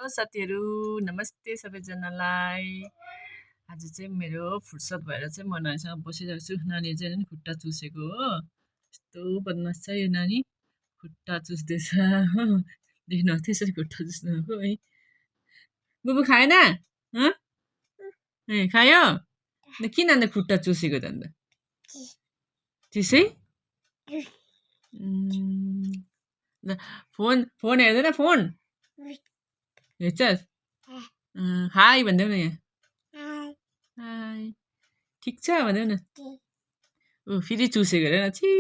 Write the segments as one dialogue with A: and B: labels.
A: साथीहरू, नमस्ते सबैजनालाई। आज चाहिँ मेरो फुर्सद भएर चाहिँ म नानीसँग बसिरहेको छु। नानी चाहिँ खुट्टा चुसेको हो। यस्तो बदमास छ यो नानी, खुट्टा चुस्दैछ हो। देख्नु त्यसरी खुट्टा चुस्नुको है। बुबु खाएन? ए खायो? किन अन्त खुट्टा चुसेको त अन्त? चिसै? फोन फोन हेर्दैन फोन? हेर्छस्? हाई भनिदेऊ न यहाँ। हाई ठिक छ भनिदेऊ न। ऊ फेरि चुसेको हेर न। छि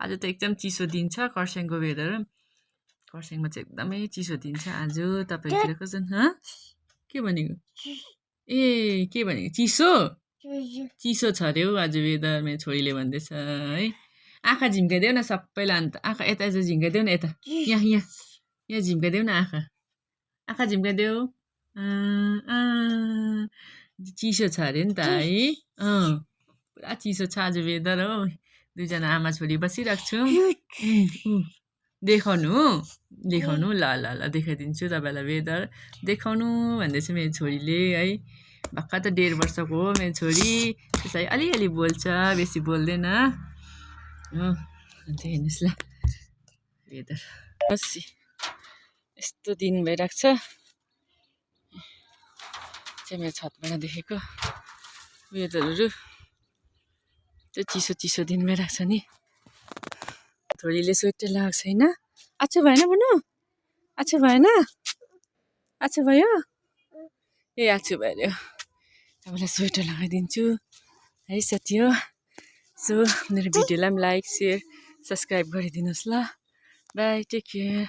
A: आज त एकदम चिसो दिन छ खरसाङको वेदर। खरसाङमा चाहिँ एकदमै चिसो दिन छ आज। तपाईँतिर कस्तो के भनेको? ए के भनेको? चिसो चिसो छ अरे हौ आज वेदर। मेरो छोरीले भन्दैछ है। आँखा झिम्काइदेऊ न सबैलाई। अन्त आँखा यता यता झिम्काइदेऊ न। यता यहाँ यहाँ यहाँ झिम्काइदेऊ न आँखा। आँखा झिम्काइदेऊ। चिसो छ अरे नि त है। पुरा चिसो छ आज वेदर हो। दुईजना आमा छोरी बसिरहेको छु। देखाउनु देखाउनु ल ल ल देखाइदिन्छु तपाईँलाई वेदर। देखाउनु भन्दैछ मेरो छोरीले है। भर्खर त 1.5 वर्षको हो मेरो छोरी। त्यसलाई अलिअलि बोल्छ, बेसी बोल्दैन हो। अन्त हेर्नुहोस् ल वेदर बसी यस्तो दिन भइरहेको छ। चाहिँ मेरो छतबाट देखेको वेदरहरू त्यो चिसो चिसो दिन भइरहेको छ नि। छोरीले स्वेटर लगाएको छैन। अच्छा भएन भन्नु? अच्छा भएन? अच्छा भयो? ए अच्छा भयो। तपाईँलाई स्वेटर लगाइदिन्छु है साथी हो। सो मेरो भिडियोलाई पनि लाइक, सेयर, सब्सक्राइब गरिदिनुहोस् ल। Bye, take care.